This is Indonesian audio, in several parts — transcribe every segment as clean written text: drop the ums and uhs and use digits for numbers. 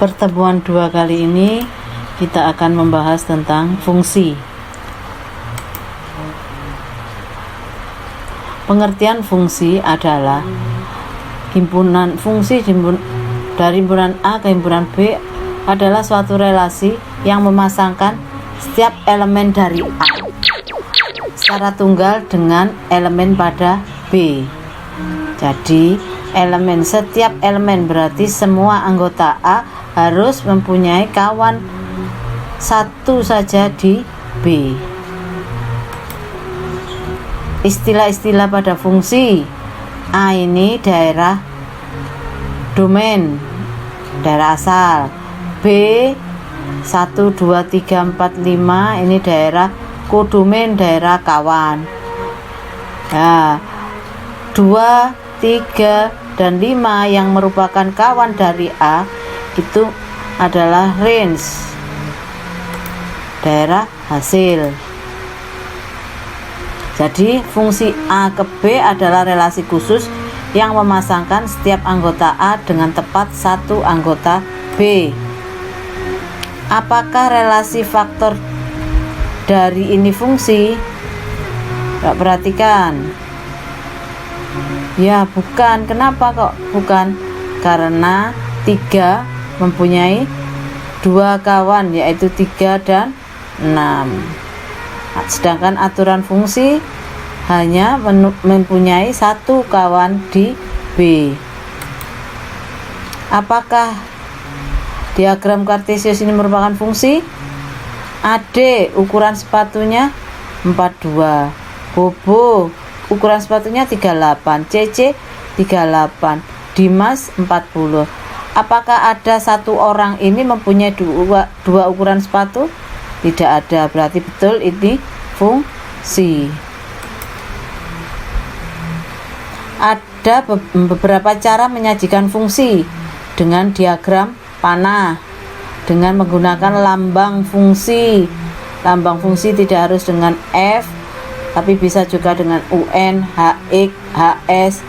Pertemuan 2 kali ini kita akan membahas tentang fungsi. Pengertian fungsi adalah himpunan fungsi dari himpunan A ke himpunan B adalah suatu relasi yang memasangkan setiap elemen dari A secara tunggal dengan elemen pada B. Jadi setiap elemen berarti semua anggota A harus mempunyai kawan satu saja di B. Istilah-istilah pada fungsi. A ini daerah domain, daerah asal. B 1, 2, 3, 4, 5 ini daerah kodomain, daerah kawan. Nah, 2, 3, dan 5 yang merupakan kawan dari A itu adalah range, daerah hasil. Jadi fungsi A ke B adalah relasi khusus yang memasangkan setiap anggota A dengan tepat satu anggota B. Apakah relasi faktor dari ini fungsi? Perhatikan. Ya, bukan. Kenapa kok bukan? Karena 3 mempunyai 2 kawan, yaitu 3 dan 6. Sedangkan aturan fungsi hanya mempunyai 1 kawan di B. Apakah diagram kartesius ini merupakan fungsi? AD ukuran sepatunya 42, Bobo ukuran sepatunya 38, CC 38, Dimas 40. Apakah ada satu orang ini mempunyai dua ukuran sepatu? Tidak ada, berarti betul ini fungsi. Ada beberapa cara menyajikan fungsi dengan diagram panah, dengan menggunakan lambang fungsi. Lambang fungsi tidak harus dengan F, tapi bisa juga dengan UN, HX, HS.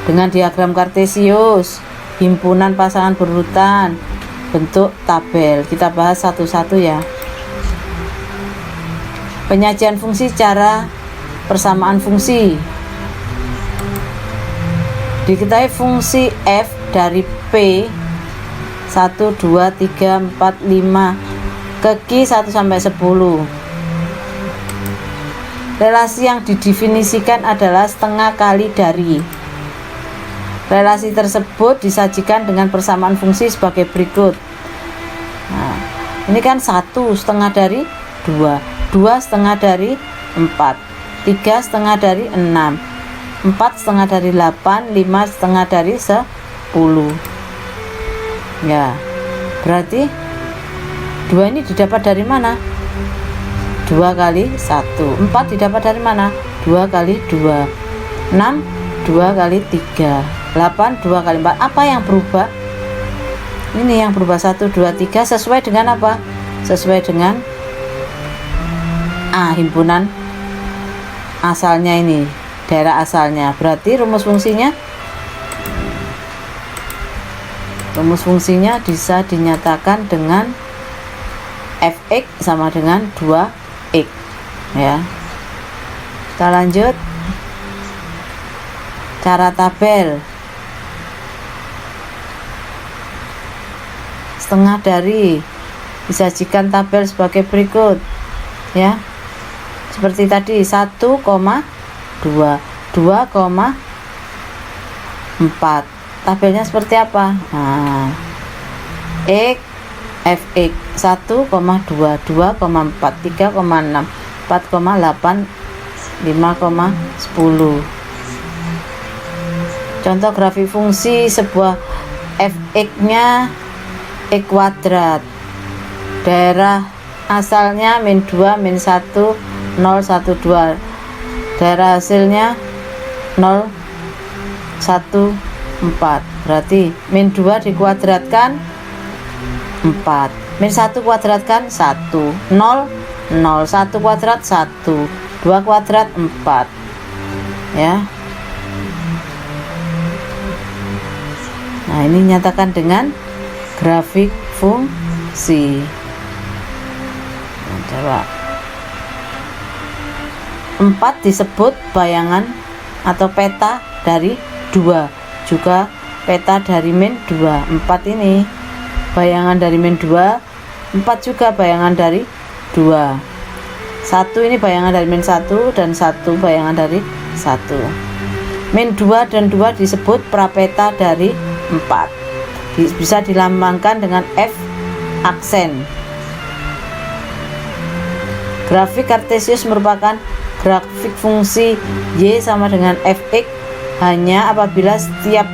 Dengan diagram kartesius, himpunan pasangan berurutan, bentuk tabel. Kita bahas satu-satu ya. Penyajian fungsi, cara persamaan fungsi. Diketahui fungsi F dari P 1, 2, 3, 4, 5 ke Q 1 sampai 10. Relasi yang didefinisikan adalah setengah kali dari. Relasi tersebut disajikan dengan persamaan fungsi sebagai berikut. Nah, ini kan 1 setengah dari 2, 2 setengah dari 4, 3 setengah dari 6, 4 setengah dari 8, 5 setengah dari 10. Ya, berarti 2 ini didapat dari mana? 2 kali 1. 4 didapat dari mana? 2 kali 2. 6 2 kali 3. 8 2 kali 4. Apa yang berubah? Ini yang berubah 1, 2, 3 sesuai dengan apa? Sesuai dengan A, himpunan asalnya ini, daerah asalnya. Berarti rumus fungsinya bisa dinyatakan dengan Fx sama dengan 2x ya. Kita lanjut. Cara tabel. Setengah dari disajikan tabel sebagai berikut ya. Seperti tadi 1,2, 2,4. Tabelnya seperti apa? Nah, X Fx 1,2, 2,4, 3,6, 4,8, 5,10. Contoh grafik fungsi sebuah Fx-nya X kuadrat. Daerah asalnya min 2, min 1, 0, 1, 2. Daerah hasilnya 0, 1, 4. Berarti min 2 dikuadratkan 4. Min 1 kuadratkan 1. 0, 0. 1 kuadrat 1. 2 kuadrat 4. Ya. Nah, ini nyatakan dengan grafik fungsi. Nah, coba 4 disebut bayangan atau peta dari 2, juga peta dari min 2. 4 ini bayangan dari min 2, 4 juga bayangan dari 2. 1 ini bayangan dari min 1 dan 1 bayangan dari 1. Min 2 dan 2 disebut prapeta dari 4. Bisa dilambangkan dengan F aksen. Grafik kartesius merupakan grafik fungsi Y sama dengan Fx hanya apabila setiap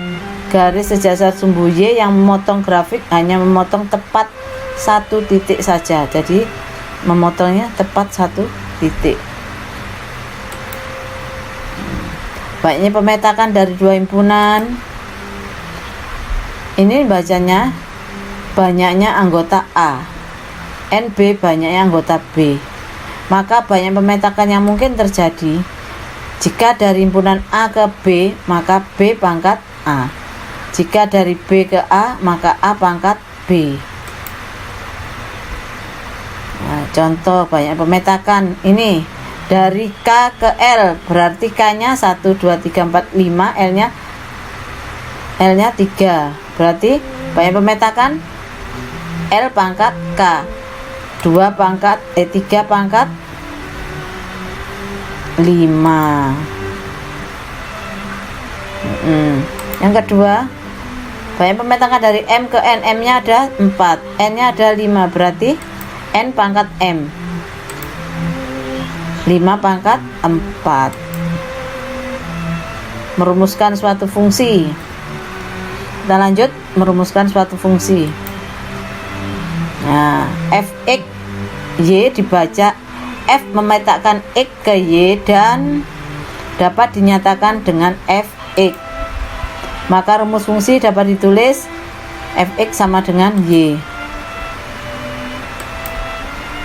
garis sejasar sumbu Y yang memotong grafik hanya memotong tepat 1 titik saja. Jadi memotongnya tepat 1 titik. Banyaknya pemetakan dari 2 himpunan. Ini bacanya banyaknya anggota A, NB banyaknya anggota B. Maka banyak pemetakan yang mungkin terjadi. Jika dari himpunan A ke B, maka B pangkat A. Jika dari B ke A, maka A pangkat B. Nah, contoh banyak pemetakan ini dari K ke L, berarti K-nya 1, 2, 3, 4, 5, L-nya 3. Berarti banyak pemetakan L pangkat K, 3 pangkat 5. Yang kedua, banyak pemetakan dari M ke N. M-nya ada 4, N-nya ada 5, berarti N pangkat M, 5 pangkat 4. Merumuskan suatu fungsi. Kita lanjut merumuskan suatu fungsi. Nah, Fx Y dibaca F memetakan X ke Y dan dapat dinyatakan dengan Fx. Maka rumus fungsi dapat ditulis Fx sama dengan Y.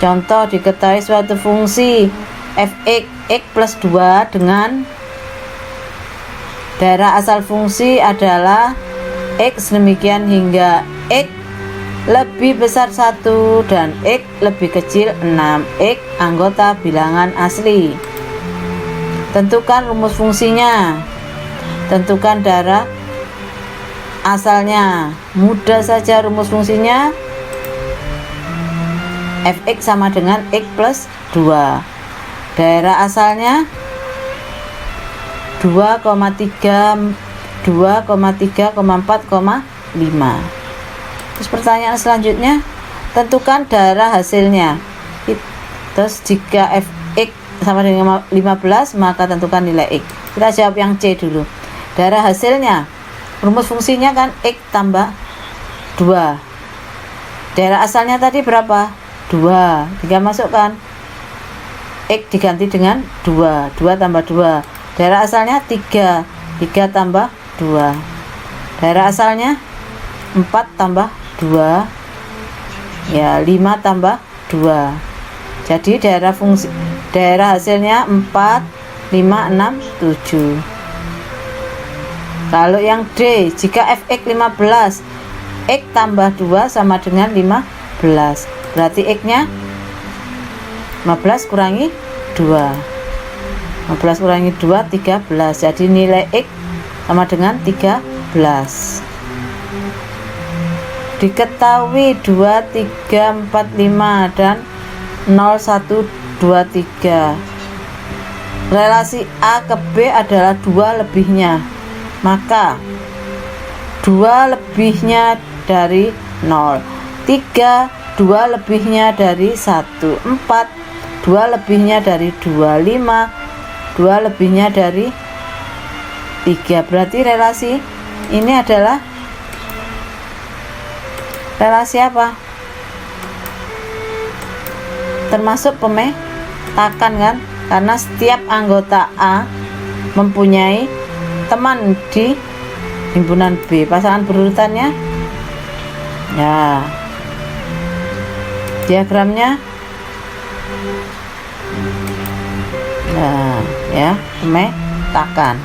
Contoh diketahui suatu fungsi Fx X plus 2 dengan daerah asal fungsi adalah X demikian hingga X lebih besar 1 dan X lebih kecil 6. X anggota bilangan asli. Tentukan rumus fungsinya. Tentukan daerah asalnya. Mudah saja rumus fungsinya. Fx sama dengan X plus 2. Daerah asalnya 2,3, 4,5. Terus pertanyaan selanjutnya, tentukan daerah hasilnya. Terus jika Fx sama dengan 15, maka tentukan nilai X. Kita jawab yang C dulu. Daerah hasilnya, rumus fungsinya kan X tambah 2. Daerah asalnya tadi berapa? 2. Tinggal masukkan X diganti dengan 2. 2 tambah 2. Daerah asalnya 3. 3 tambah 2. Daerah asalnya 4 tambah 2, ya 5 tambah 2. Jadi daerah hasilnya 4, 5, 6, 7. Kalau yang D, jika Fx 15, X tambah 2 sama dengan 15. Berarti X nya 15 kurangi 2. 15 kurangi 2, 13. Jadi nilai X sama dengan 13. Diketahui 2, 3, 4, 5 dan 0, 1, 2, 3. Relasi A ke B adalah 2 lebihnya. Maka 2 lebihnya dari 0, 3 2 lebihnya dari 1, 4 2 lebihnya dari 2, 5 2 lebihnya dari 3. Berarti relasi ini adalah relasi apa? Termasuk pemetakan kan? Karena setiap anggota A mempunyai teman di himpunan B. Pasangan berurutannya ya, diagramnya nah ya, pemetakan.